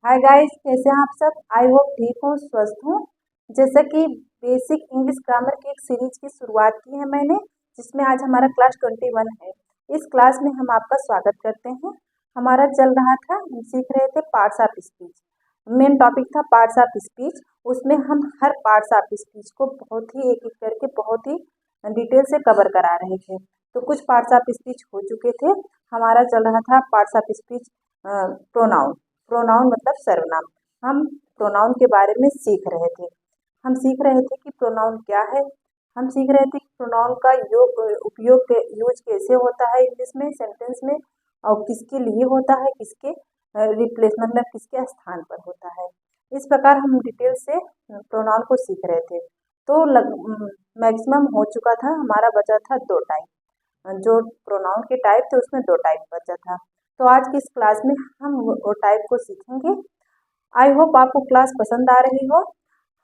Hi guys, कैसे हैं आप सब। आई होप ठीक हो, स्वस्थ हो। जैसा कि बेसिक इंग्लिश ग्रामर की एक सीरीज की शुरुआत की है मैंने, जिसमें आज हमारा क्लास 21 है। इस क्लास में हम आपका स्वागत करते हैं। हमारा चल रहा था, हम सीख रहे थे parts of speech. Main topic था पार्ट्स ऑफ स्पीच। उसमें हम हर पार्ट्स ऑफ स्पीच को बहुत ही एक एक करके बहुत ही डिटेल से कवर करा रहे थे। तो कुछ पार्ट्स ऑफ स्पीच हो चुके थे। हमारा चल रहा था parts of speech pronoun. Pronoun मतलब सर्वनाम। हम प्रोनाउन के बारे में सीख रहे थे। हम सीख रहे थे कि प्रोनाउन क्या है। हम सीख रहे थे कि प्रोनाउन का उपयोग यूज कैसे होता है इंग्लिश में, सेंटेंस में, और किसके लिए होता है, किसके रिप्लेस मतलब किसके स्थान पर होता है। इस प्रकार हम डिटेल से प्रोनाउन को सीख रहे थे। तो मैक्सिमम हो चुका था, हमारा बचा था 2 टाइप। जो प्रोनाउन के टाइप थे उसमें 2 टाइप बचा था। तो आज की इस क्लास में हम वो टाइप को सीखेंगे। आई होप आपको क्लास पसंद आ रही हो।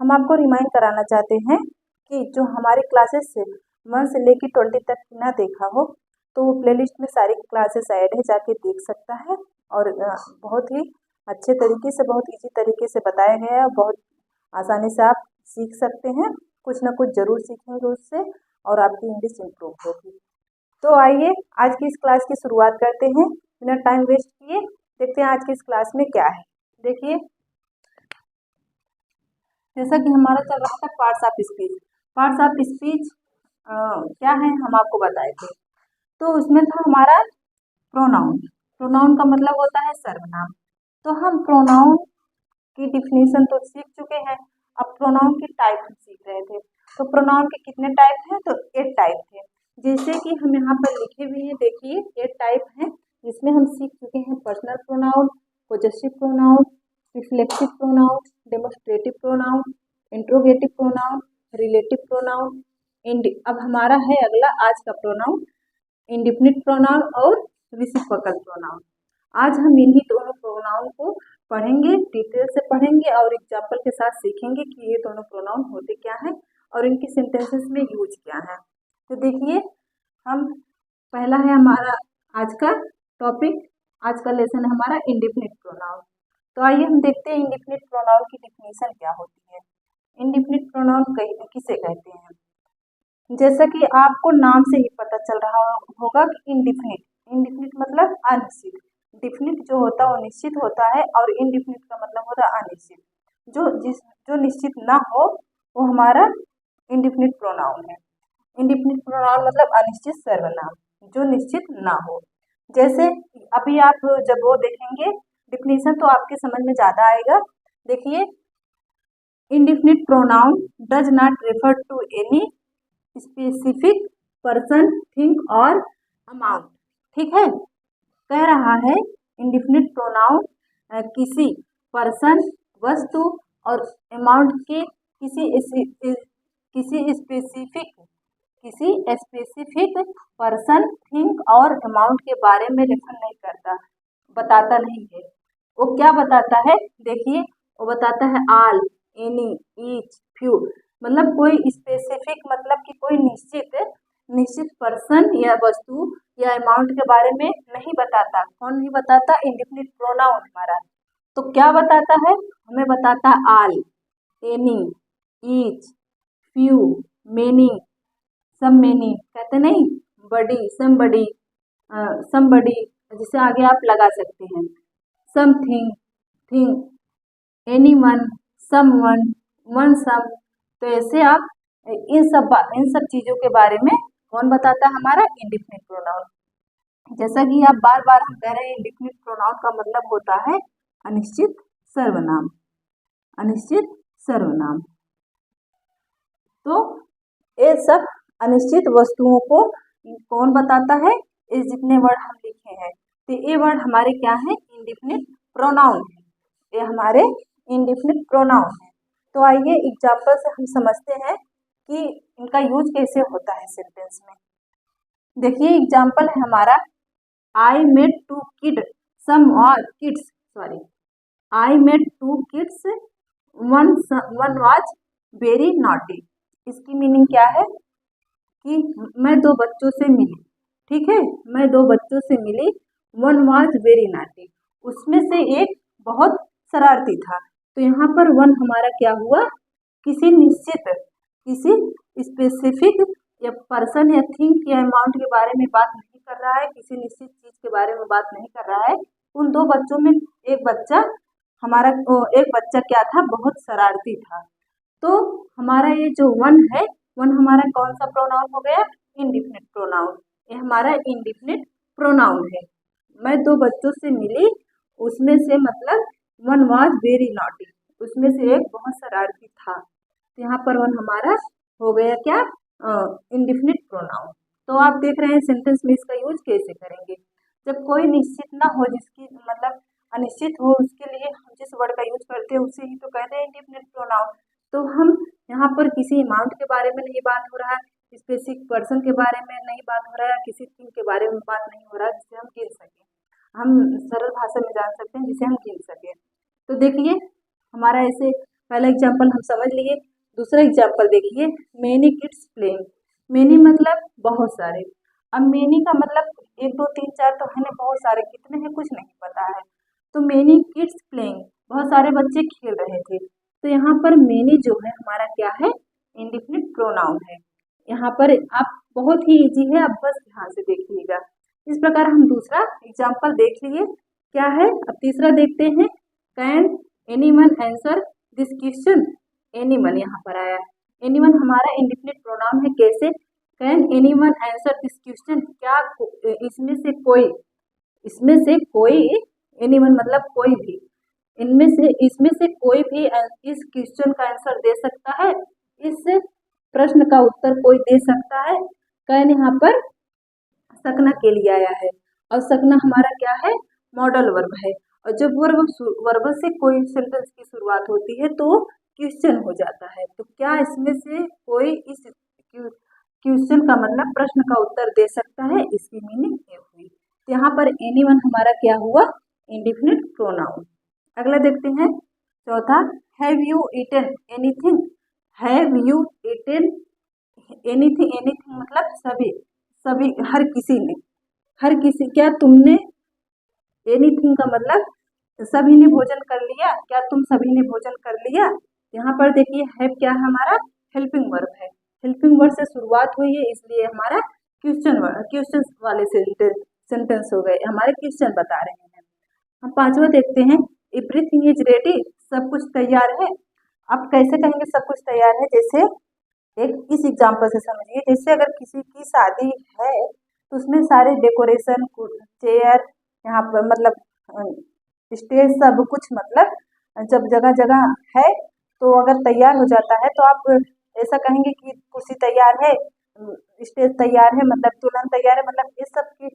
हम आपको रिमाइंड कराना चाहते हैं कि जो हमारी क्लासेस 1 से लेकर 20 तक ना देखा हो तो वो प्लेलिस्ट में सारी क्लासेस ऐड है, जाके देख सकता है। और बहुत ही अच्छे तरीके से, बहुत इजी तरीके से बताया गया है। बहुत आसानी से आप सीख सकते हैं। कुछ ना कुछ ज़रूर सीखेंगे उससे और आपकी इंग्लिश इम्प्रूव होगी। तो आइए आज की इस क्लास की शुरुआत करते हैं बिना टाइम वेस्ट किए। देखते हैं आज की इस क्लास में क्या है। देखिए, जैसा कि हमारा चल रहा था parts of speech. Parts of speech क्या है हम आपको बताए थे। तो उसमें था हमारा प्रोनाउन। प्रोनाउन का मतलब होता है सर्वनाम। तो हम प्रोनाउन की डिफिनीशन तो सीख चुके हैं। अब प्रोनाउन की टाइप हम सीख रहे थे। तो प्रोनाउन के कितने टाइप हैं? तो 8 टाइप थे। जैसे कि हम यहाँ पर लिखे हुए हैं, देखिए 8 टाइप हैं, जिसमें हम सीख चुके हैं personal pronoun, possessive pronoun, reflexive pronoun, demonstrative pronoun, interrogative pronoun, relative pronoun. अब हमारा है अगला आज का प्रोनाउन इंडिफिनिट प्रोनाउन और रिसिप्रोकल प्रोनाउन। आज हम इन्हीं दोनों प्रोनाउन को पढ़ेंगे, डिटेल से पढ़ेंगे और एग्जाम्पल के साथ सीखेंगे कि ये दोनों प्रोनाउन होते क्या हैं और इनकी सेंटेंसेस में यूज क्या है। तो देखिए, हम पहला है हमारा आज का टॉपिक, आज का लेसन है हमारा इंडिफिनिट प्रोनाउन। तो आइए हम देखते हैं इंडिफिनिट प्रोनाउन की डिफिनीशन क्या होती है। इंडिफिनिट प्रोनाउन किसे कहते हैं? जैसा कि आपको नाम से ही पता चल रहा होगा कि इंडिफिनिट, इंडिफिनिट मतलब अनिश्चित। डिफिनिट जो होता है वो निश्चित होता है और इंडिफिनिट का मतलब होता है अनिश्चित। जो निश्चित ना हो वो हमारा इंडिफिनिट प्रोनाउन है। इंडिफिनिट प्रोनाउन मतलब अनिश्चित सर्वनाम, जो निश्चित ना हो। जैसे अभी आप जब वो देखेंगे डिफिनीशन तो आपके समझ में ज़्यादा आएगा। देखिए, indefinite pronoun does not refer to any specific person, thing और अमाउंट। ठीक है, कह रहा है इंडिफिनिट प्रोनाउन किसी पर्सन, वस्तु और अमाउंट के किसी स्पेसिफिक पर्सन, थिंग और अमाउंट के बारे में रेफर नहीं करता, बताता नहीं है। वो क्या बताता है? देखिए, वो बताता है ऑल, एनी, ईच, फ्यू। मतलब कोई स्पेसिफिक मतलब कि कोई निश्चित पर्सन या वस्तु या अमाउंट के बारे में नहीं बताता। कौन नहीं बताता? इंडिफिनिट प्रोनाउन हमारा। तो क्या बताता है? हमें बताता है all, any, each, few, many, some many, कहते नहीं, बडी, समबडी, समबडी, जिसे आगे आप लगा सकते हैं, something, thing, anyone, someone, one some. तो ऐसे आप इन सब चीज़ों के बारे में कौन बताता है? हमारा इंडिफिनिट प्रोनाउन। जैसा कि आप बार बार हम कह रहे हैं, इंडिफिनिट प्रोनाउन का मतलब होता है अनिश्चित सर्वनाम, अनिश्चित सर्वनाम। तो ये सब अनिश्चित वस्तुओं को कौन बताता है? इस जितने वर्ड हम लिखे हैं, तो ये वर्ड हमारे क्या है? इंडिफिनिट प्रोनाउन है। ये हमारे इंडिफिनिट प्रोनाउन है। तो आइए एग्जाम्पल से हम समझते हैं कि इनका यूज कैसे होता है सेंटेंस में। देखिए, एग्जाम्पल है हमारा, I met two kids, one was very naughty. इसकी मीनिंग क्या है कि मैं 2 बच्चों से मिली। ठीक है, मैं 2 बच्चों से मिली। वन वाज वेरी नॉटी, उसमें से एक बहुत शरारती था। तो यहाँ पर वन हमारा क्या हुआ, किसी निश्चित, किसी स्पेसिफिक या पर्सन या थिंग या अमाउंट के बारे में बात नहीं कर रहा है, किसी निश्चित चीज के बारे में बात नहीं कर रहा है। उन दो बच्चों में एक बच्चा क्या था, बहुत शरारती था। तो हमारा ये जो वन है, वन हमारा कौन सा प्रोनाउन हो गया, इंडिफिनिट प्रोनाउन। ये हमारा इंडिफिनिट प्रोनाउन है। मैं दो बच्चों से मिली, उसमें से मतलब वन वाज वेरी नॉटी, उसमें से एक बहुत शरारती था। तो यहाँ पर वन हमारा हो गया क्या, इंडिफिनिट प्रोनाउन। तो आप देख रहे हैं सेंटेंस में इसका यूज कैसे करेंगे। जब कोई निश्चित ना हो, जिसकी मतलब अनिश्चित हो, उसके लिए हम जिस वर्ड का यूज करते हैं उसे ही तो कहते हैं इंडिफिनिट प्रोनाउन। तो हम यहाँ पर किसी अमाउंट के बारे में नहीं बात हो रहा है, स्पेसिफिक पर्सन के बारे में नहीं बात हो रहा है, किसी थिंग के बारे में बात नहीं हो रहा है जिसे हम गिन सकें, हम सरल भाषा में जान सकते हैं जिसे हम गिन सकें। तो देखिए हमारा ऐसे पहला एग्जाम्पल हम समझ लिए। दूसरा एग्जाम्पल देखिए, मेनी किड्स प्लेइंग। मेनी मतलब बहुत सारे। अब मेनी का मतलब 1 2 3 4 तो है ना, बहुत सारे कितने हैं कुछ नहीं पता है। तो मेनी किड्स प्लेइंग, बहुत सारे बच्चे खेल रहे थे। तो यहाँ पर मेनी जो है हमारा क्या है, इंडिफिनिट प्रोनाउन है। यहाँ पर आप बहुत ही इजी है, आप बस ध्यान से देखिएगा। इस प्रकार हम दूसरा एग्जाम्पल देख लिए क्या है। अब तीसरा देखते हैं, can anyone answer this question. Anyone यहाँ पर आया, एनीवन हमारा इंडिफिनिट प्रोनाउन है। कैसे, can anyone answer this question, क्या इसमें से कोई एनीवन मतलब कोई भी, इसमें से कोई भी इस क्वेश्चन का आंसर दे सकता है, इस प्रश्न का उत्तर कोई दे सकता है। कैन यहाँ पर सकना के लिए आया है, और सकना हमारा क्या है, मॉडल वर्ब है। और जब वर्ब से कोई सेंटेंस की शुरुआत होती है तो क्वेश्चन हो जाता है। तो क्या इसमें से कोई इस क्वेश्चन का मतलब प्रश्न का उत्तर दे सकता है, इसकी मीनिंग ये हुई। तो यहाँ पर एनीवन हमारा क्या हुआ, इंडिफिनिट प्रोनाउन। अगला देखते हैं चौथा, have you eaten anything. Have you eaten anything, anything मतलब सभी हर किसी ने, हर किसी, क्या तुमने, एनीथिंग का मतलब सभी ने भोजन कर लिया, क्या तुम सभी ने भोजन कर लिया। यहाँ पर देखिए हैव क्या है हमारा, हेल्पिंग वर्ब है। हेल्पिंग वर्ब से शुरुआत हुई है, इसलिए हमारा क्वेश्चन वाले सेंटेंस हो गए, हमारे क्वेश्चन बता रहे हैं। हम पांचवा देखते हैं, एवरीथिंग इज रेडी, सब कुछ तैयार है। आप कैसे कहेंगे सब कुछ तैयार है, जैसे एक इस एग्जाम्पल से समझिए, जैसे अगर किसी की शादी है तो उसमें सारे डेकोरेशन, चेयर, यहाँ पर मतलब स्टेज, सब कुछ मतलब जब जगह जगह है तो अगर तैयार हो जाता है तो आप ऐसा कहेंगे कि कुर्सी तैयार है, स्टेज तैयार है, मतलब दुल्हन तैयार है, मतलब इस सब की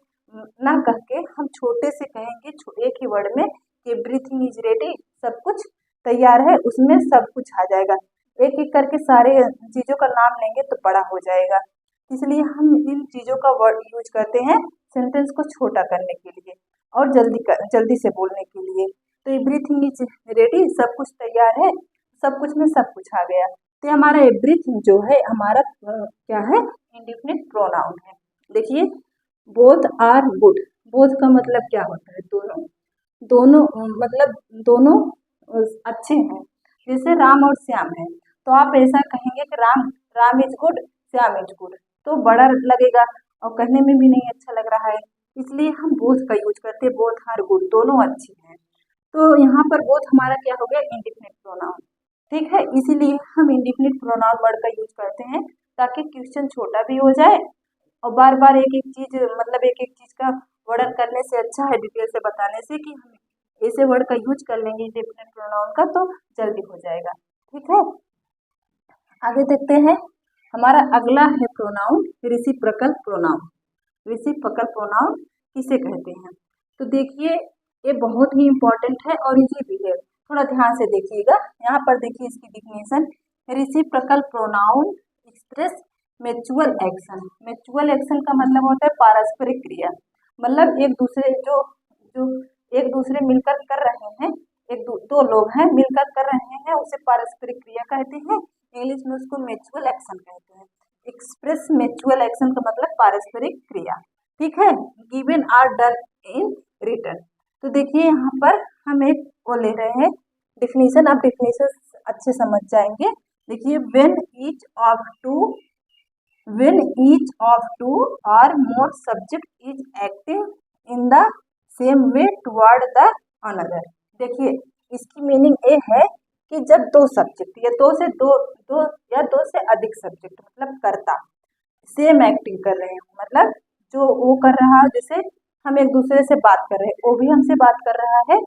ना कह के हम छोटे से कहेंगे, एक ही वर्ड में, एवरीथिंग इज रेडी, सब कुछ तैयार है, उसमें सब कुछ आ जाएगा। एक एक करके सारे चीज़ों का नाम लेंगे तो बड़ा हो जाएगा, इसलिए हम इन चीज़ों का वर्ड यूज करते हैं सेंटेंस को छोटा करने के लिए और जल्दी से बोलने के लिए। तो एवरीथिंग इज रेडी, सब कुछ तैयार है, सब कुछ में सब कुछ आ गया। तो हमारा एवरीथिंग जो है हमारा क्या है, इंडिफिनिट प्रोनाउन है। देखिए बोथ आर गुड, बोथ का मतलब क्या होता है, दोनों, दोनों मतलब दोनों अच्छे हैं। जैसे राम और श्याम है तो आप ऐसा कहेंगे कि Ram is good, Shyam is good, तो बड़ा लगेगा और कहने में भी नहीं अच्छा लग रहा है, इसलिए हम बोथ का यूज करते हैं, बोथ आर गुड, दोनों अच्छे हैं। तो यहाँ पर बोथ हमारा क्या हो गया, इंडिफिनिट प्रोनाउन। ठीक है, इसीलिए हम इंडिफिनिट प्रोनाउन वर्ड का यूज करते हैं ताकि क्वेश्चन छोटा भी हो जाए और बार बार एक एक चीज मतलब एक एक चीज का वर्णन करने से अच्छा है डिटेल से बताने से कि हम ऐसे वर्ड का यूज कर लेंगे इंडिफिनिट प्रोनाउन का तो जल्दी हो जाएगा। ठीक है, आगे देखते हैं, हमारा अगला है pronoun reciprocal pronoun. Reciprocal pronoun किसे कहते हैं, तो देखिए ये बहुत ही इंपॉर्टेंट है और इजी भी है, थोड़ा ध्यान से देखिएगा। यहाँ पर देखिए इसकी definition, reciprocal pronoun express mutual action. Mutual action का मतलब होता है पारस्परिक क्रिया, मतलब एक दूसरे जो एक दूसरे मिलकर कर रहे हैं, दो लोग हैं मिलकर कर रहे हैं, उसे पारस्परिक क्रिया कहते हैं, इंग्लिश में उसको म्यूचुअल एक्शन कहते हैं। एक्सप्रेस म्यूचुअल एक्शन का मतलब पारस्परिक क्रिया। ठीक है, given are done in return. तो देखिए यहाँ पर हम एक वो ले रहे हैं डिफिनीशन, आप डिफिनीशन अच्छे समझ जाएंगे। देखिए, when each of two or more subject is acting in the same way toward the another। देखिए, इसकी मीनिंग ये है कि जब दो सब्जेक्ट या दो से अधिक सब्जेक्ट मतलब कर्ता सेम एक्टिंग कर रहे हो, मतलब जो वो कर रहा है, जैसे हम एक दूसरे से बात कर रहे हैं, वो भी हमसे बात कर रहा है,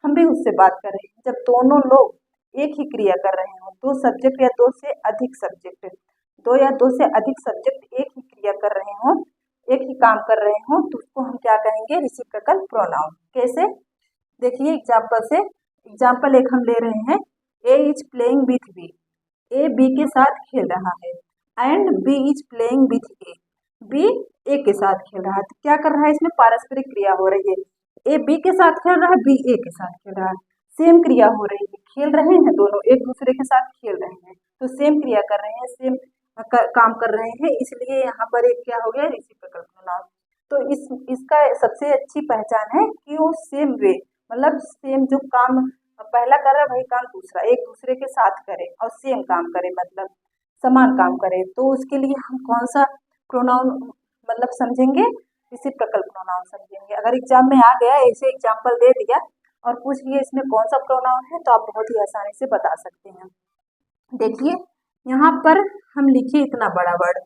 हम भी उससे बात कर रहे हैं। जब दोनों लोग एक ही क्रिया कर रहे हो, दो सब्जेक्ट या दो से अधिक सब्जेक्ट, दो या दो से अधिक सब्जेक्ट एक ही क्रिया कर रहे हो, एक ही काम कर रहे हो, तो उसको हम क्या कहेंगे? Reciprocal pronoun. कैसे? देखिए एग्जाम्पल एक हम ले रहे हैं, A is playing with B. A B के साथ खेल रहा है, and B is playing with A. B A के साथ खेल रहा है, तो क्या कर रहा है? इसमें पारस्परिक क्रिया हो रही है। ए बी के साथ खेल रहा है, बी ए के साथ खेल रहा है, सेम क्रिया हो रही है, खेल रहे हैं दोनों, एक दूसरे के साथ खेल रहे हैं, तो सेम क्रिया कर रहे हैं, सेम काम कर रहे हैं, इसलिए यहाँ पर एक क्या हो गया? Reciprocal pronoun. तो इसका सबसे अच्छी पहचान है कि वो सेम वे, मतलब सेम जो काम पहला कर रहा है वही काम दूसरा एक दूसरे के साथ करे और सेम काम करे, मतलब समान काम करे। तो उसके लिए हम कौन सा प्रोनाउन मतलब समझेंगे? रेसिप्रोकल प्रोनाउन समझेंगे। अगर एग्जाम में आ गया ऐसे एग्जाम्पल दे दिया और पूछ लिया इसमें कौन सा प्रोनाउन है, तो आप बहुत ही आसानी से बता सकते हैं। देखिए, यहाँ पर हम लिखे इतना बड़ा वर्ड,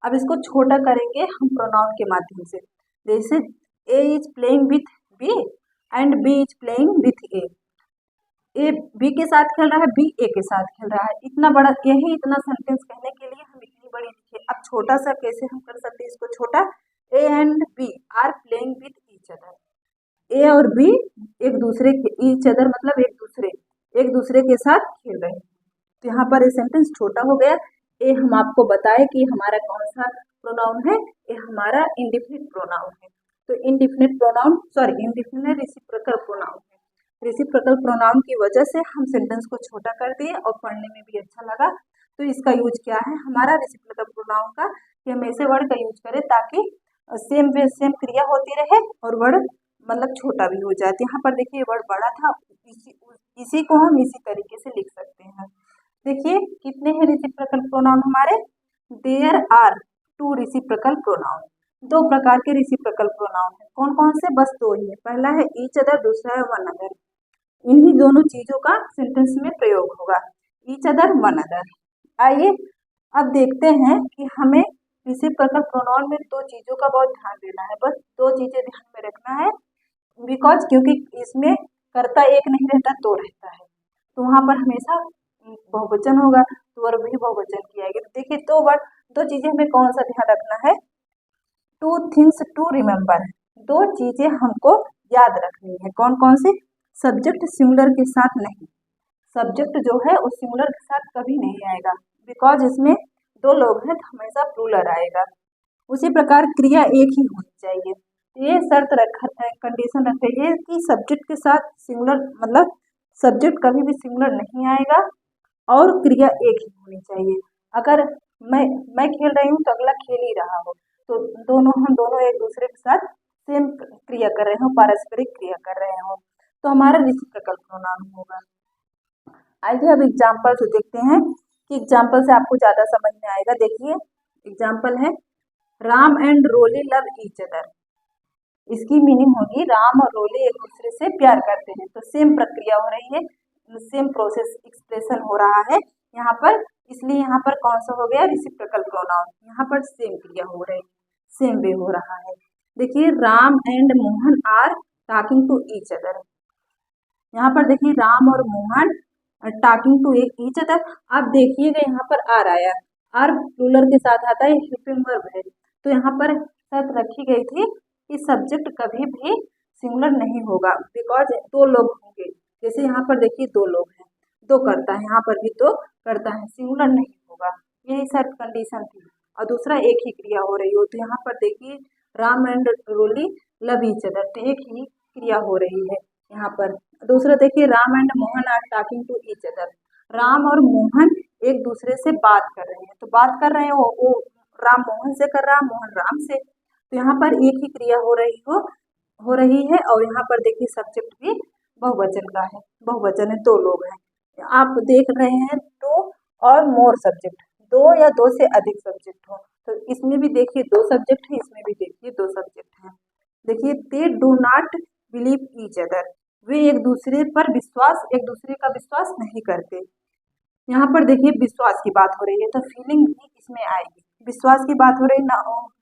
अब इसको छोटा करेंगे हम प्रोनाउन के माध्यम से। जैसे A is playing with B and B is playing with A. A B के साथ खेल रहा है, बी ए के साथ खेल रहा है। इतना बड़ा, यही इतना सेंटेंस कहने के लिए हम इतनी बड़ी लिखे। अब छोटा सा कैसे हम कर सकते हैं इसको छोटा? A and B are playing with each other. A और बी एक दूसरे के, ईच अदर मतलब एक दूसरे के साथ खेल रहे हैं। तो यहाँ पर ये सेंटेंस छोटा हो गया। ये हम आपको बताए कि हमारा कौन सा प्रोनाउन है, ये हमारा इंडिफिनिट प्रोनाउन है। तो इंडिफिनिट रेसिप्रोकल प्रोनाउन है। रेसिप्रोकल प्रोनाउन की वजह से हम सेंटेंस को छोटा कर दिए और पढ़ने में भी अच्छा लगा। तो इसका यूज क्या है हमारा रेसिप्रोकल प्रोनाउन का, कि हम ऐसे वर्ड का यूज करें ताकि सेम क्रिया होती रहे और वर्ड मतलब छोटा भी हो जाए। यहाँ पर देखिए वर्ड बड़ा था, इसी को हम इसी तरीके से लिख सकते हैं। देखिए कितने हैं रेसिप्रोकल प्रोनाउन हमारे? There are 2 reciprocal pronoun. 2 प्रकार के रेसिप्रोकल प्रोनाउन है। कौन कौन से? बस 2 ही है। पहला है ईच अदर, दूसरा है वन अदर। इन्हीं दोनों चीजों का सेंटेंस में प्रयोग होगा, ईच अदर, वन अदर। आइए अब देखते हैं कि हमें रेसिप्रोकल प्रोनाउन में 2 चीजों का बहुत ध्यान देना है। बस 2 चीजें ध्यान में रखना है, बिकॉज क्योंकि इसमें कर्ता एक नहीं रहता, 2 रहता है, तो वहां पर हमेशा बहुवचन होगा, तो वर्ब भी बहुवचन की आएगी। तो देखिए 2 चीजें हमें कौन सा ध्यान रखना है? 2 थिंग्स टू रिमेम्बर, 2 चीजें हमको याद रखनी है। कौन कौन सी? सब्जेक्ट सिंगुलर के साथ नहीं, सब्जेक्ट जो है उस सिंगुलर के साथ कभी नहीं आएगा, बिकॉज इसमें 2 लोग हैं तो हमेशा प्लूरल आएगा। उसी प्रकार क्रिया एक ही होनी चाहिए। ये शर्त कंडीशन रखिए कि सब्जेक्ट के साथ सिंगुलर मतलब सब्जेक्ट कभी भी सिंगुलर नहीं आएगा और क्रिया एक ही होनी चाहिए। अगर मैं खेल रही हूँ तो अगला खेल ही रहा हो, तो हम दोनों एक दूसरे के साथ सेम क्रिया कर रहे हो, पारस्परिक क्रिया कर रहे हो, तो हमारा रेसिप्रोकल प्रोनाउन होगा। आइए अब एग्जाम्पल से देखते हैं कि एग्जाम्पल से आपको ज्यादा समझ में आएगा। देखिए एग्जाम्पल है, Ram and Roli love each other. इसकी मीनिंग होगी राम और रोली एक दूसरे से प्यार करते हैं। तो सेम प्रक्रिया हो रही है, सेम प्रोसेस एक्सप्रेशन हो रहा है यहाँ पर, इसलिए यहाँ पर कौन सा हो गया? Reciprocal pronoun. यहाँ पर सेम क्रिया हो रही है, सेम वे हो रहा है। देखिए Ram and Mohan are talking to each other. यहाँ पर देखिए राम और Mohan talking to each other. आप देखिएगा यहाँ पर आर आया, आर प्लूरल के साथ आता है, हेल्पिंग वर्ब है। तो यहाँ पर शर्त रखी गई थी कि सब्जेक्ट कभी भी सिंगुलर नहीं होगा, बिकॉज 2 लोग होंगे। जैसे यहाँ पर देखिए 2 लोग हैं, 2 करता है, यहाँ पर भी 2 करता है, सिंगुलर नहीं होगा, यही शर्त कंडीशन थी। और दूसरा एक ही क्रिया हो रही हो, तो यहाँ पर देखिए Ram and Roli love each other, तो एक ही क्रिया हो रही है यहाँ पर। दूसरा देखिए Ram and Mohan are talking to each other. Ram और मोहन एक दूसरे से बात कर रहे हैं, तो बात कर रहे हैं वो राम मोहन से कर रहा, मोहन राम से, तो यहाँ पर एक ही क्रिया हो रही है। और यहाँ पर देखिए सब्जेक्ट भी बहुवचन का है, बहुवचन है, 2 लोग हैं। आप देख रहे हैं 2 और मोर सब्जेक्ट, 2 या 2 से अधिक सब्जेक्ट हो, तो इसमें भी देखिए 2 सब्जेक्ट हैं, इसमें भी देखिए 2 सब्जेक्ट हैं। देखिए they do not believe each other, वे एक दूसरे पर विश्वास, एक दूसरे का विश्वास नहीं करते। यहाँ पर देखिए विश्वास की बात हो रही है तो फीलिंग भी इसमें आएगी। विश्वास की बात हो रही न,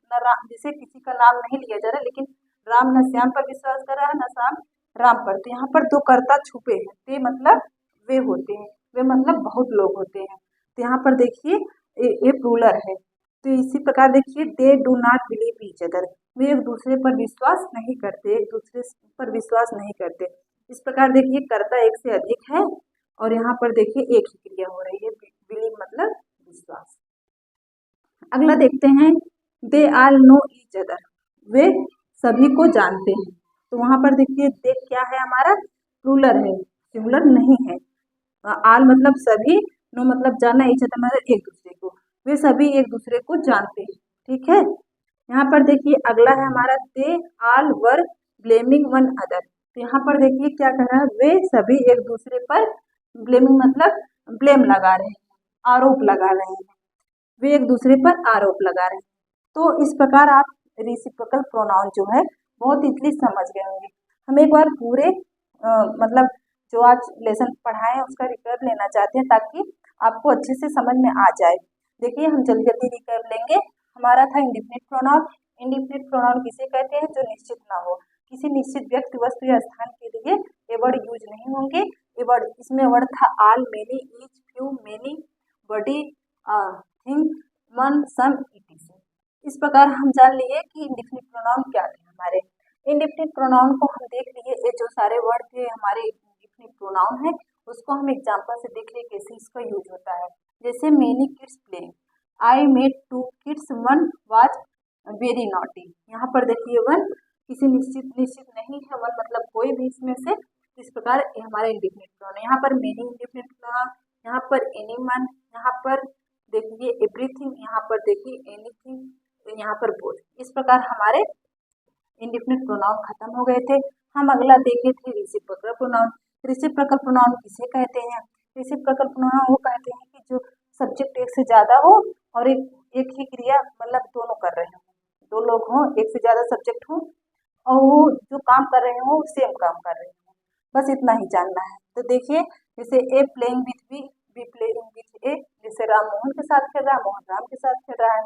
न राम, जैसे किसी का नाम नहीं लिया जा रहा, लेकिन राम न श्याम पर विश्वास कर रहा है, न श्याम राम पर। तो यहाँ पर 2 कर्ता छुपे हैं, ते मतलब वे होते हैं, वे मतलब बहुत लोग होते हैं। तो यहाँ पर देखिए ये प्लूरल है। तो इसी प्रकार देखिए they do not believe each other, वे एक दूसरे पर विश्वास नहीं करते, एक दूसरे पर विश्वास नहीं करते। इस प्रकार देखिए कर्ता एक से अधिक है और यहाँ पर देखिए एक ही क्रिया हो रही है, बिलीव मतलब विश्वास। अगला देखते हैं दे आल नो ईच अदर, वे सभी को जानते हैं। तो वहां पर देखिए दे क्या है हमारा प्लूरल है, सिंगुलर नहीं है। आल मतलब सभी, नो मतलब जानना, ईच अदर मतलब एक दूसरे को, वे सभी एक दूसरे को जानते हैं। ठीक है। यहाँ पर देखिए अगला है हमारा दे आल वर ब्लेमिंग वन अदर। तो यहाँ पर देखिए क्या कर रहा है, वे सभी एक दूसरे पर, ब्लेमिंग मतलब ब्लेम लगा रहे हैं, आरोप लगा रहे हैं, वे एक दूसरे पर आरोप लगा रहे हैं। तो इस प्रकार आप रेसिप्रोकल प्रोनाउन जो है बहुत इजली समझ गए होंगे। हम एक बार पूरे मतलब जो आज लेसन पढ़ाए उसका रिकैप लेना चाहते हैं ताकि आपको अच्छे से समझ में आ जाए। देखिए हम जल्दी जल्दी रिकैप लेंगे। हमारा था इंडिफिनिट प्रोनाउन। इंडिफिनिट प्रोनाउन किसे कहते हैं, जो निश्चित ना हो, किसी निश्चित व्यक्ति, वस्तु या स्थान के लिए ये वर्ड यूज नहीं होंगे। ये वर्ड, इसमें वर्ड था all, many, each, few, many, body, think, one, some, it. इस प्रकार हम जान लिए कि इंडिफिनिट प्रोनाउन क्या थे हमारे। इंडिफिनिट प्रोनाउन को हम देख लिए, ये जो सारे वर्ड थे हमारे इंडिफिनिट प्रोनाउन है, उसको हम एग्जांपल से देख लिए कैसे इसका यूज होता है। जैसे many kids playing, I met 2 kids, one was very naughty. यहाँ पर देखिए वन किसी निश्चित नहीं है, वन मतलब कोई भी इसमें से। इस प्रकार ये हमारे इंडिफिनिट प्रोनाउन। यहाँ पर मेनी इंडिफिनिट प्रोनाउन, यहाँ पर एनीवन, यहाँ पर देखिए एवरीथिंग, यहाँ पर देखिए एनीथिंग, यहाँ पर बोथ। इस प्रकार हमारे इंडिफिनिट प्रोनाउन खत्म हो गए थे। हम अगला देखे थे रेसिप्रोकल प्रोनाउन। रेसिप्रोकल प्रोनाउन किसे कहते हैं? रेसिप्रोकल प्रोनाउन वो कहते हैं कि जो सब्जेक्ट एक से ज्यादा हो और एक ही क्रिया मतलब दोनों कर रहे हो, 2 लोग हों, एक से ज्यादा सब्जेक्ट हो और वो जो काम कर रहे हो सेम काम कर रहे हो, बस इतना ही जानना है। तो देखिए जैसे A playing with B playing with A, जैसे राम मोहन के साथ खेल रहा है, मोहन राम के साथ खेल रहा है,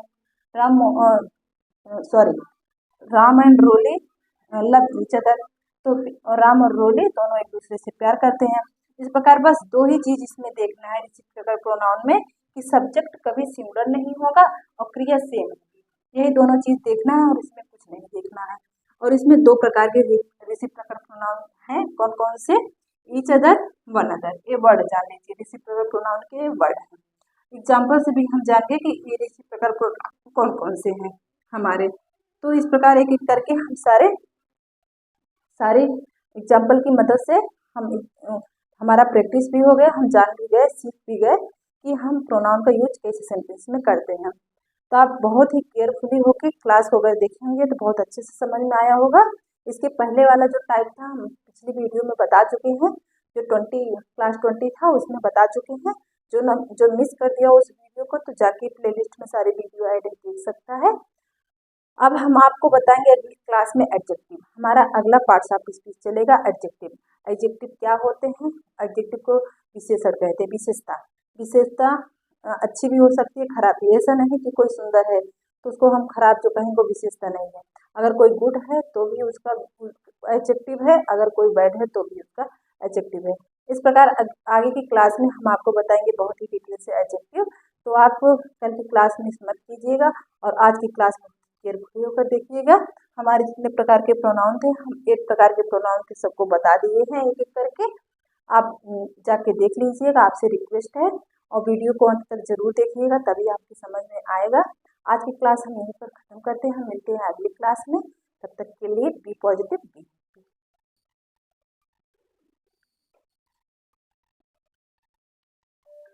Ram and Roli love each other. तो राम और रोली दोनों एक दूसरे से प्यार करते हैं। इस प्रकार बस 2 ही चीज इसमें देखना है रेसिप्रोकल प्रोनाउन में, कि सब्जेक्ट कभी सिंगुलर नहीं होगा और क्रिया सेम होगी। यही दोनों चीज देखना है और इसमें कुछ नहीं देखना है। और इसमें 2 प्रकार के रेसिप्रोकल प्रोनाउन हैं, कौन कौन से? Each other, one other. ये वर्ड जान लीजिए, रेसिप्रोकल प्रोनाउन के वर्ड हैं। एग्जाम्पल से भी हम जानेंगे कि ये रेसिप्रोकल प्रोनाउन कौन कौन से हैं हमारे। तो इस प्रकार एक एक करके हम सारे एग्जाम्पल की मदद से हम हमारा प्रैक्टिस भी हो गया, हम जान भी गए, सीख भी गए कि हम प्रोनाउन का यूज कैसे सेंटेंस में करते हैं। तो आप बहुत ही केयरफुली होकर क्लास को अगर देखे होंगे तो बहुत अच्छे से समझ में आया होगा। इसके पहले वाला जो टाइप था हम पिछली वीडियो में बता चुके हैं, जो क्लास 20 था उसमें बता चुके हैं। जो मिस कर दिया उस वीडियो को तो जाके प्लेलिस्ट में सारी वीडियो ऐड देख सकता है। अब हम आपको बताएंगे अगली क्लास में एडजेक्टिव। हमारा अगला पार्ट्स ऑफ स्पीच चलेगा एडजेक्टिव। एडजेक्टिव क्या होते हैं? एडजेक्टिव को विशेषण कहते हैं, विशेषता अच्छी भी हो सकती है, खराब भी। ऐसा नहीं कि कोई सुंदर है तो उसको हम खराब जो कहें वो विशेषता नहीं है। अगर कोई गुड है तो भी उसका एडजेक्टिव है, अगर कोई बैड है तो भी उसका एडजेक्टिव है। इस प्रकार आगे की क्लास में हम आपको बताएंगे बहुत ही डिटेल से एडजेक्टिव। तो आप कल की क्लास मिस मत कीजिएगा और आज की क्लास में केयरफुली होकर देखिएगा। हमारे जितने प्रकार के प्रोनाउन थे हम 8 प्रकार के प्रोनाउन के सबको बता दिए हैं एक एक करके। आप जाके देख लीजिएगा, आपसे रिक्वेस्ट है, और वीडियो को अंत तक जरूर देखिएगा तभी आपकी समझ में आएगा। आज की क्लास हम यहीं पर खत्म करते हैं, हम मिलते हैं अगली क्लास में। तब तक के लिए बी पॉजिटिव, बी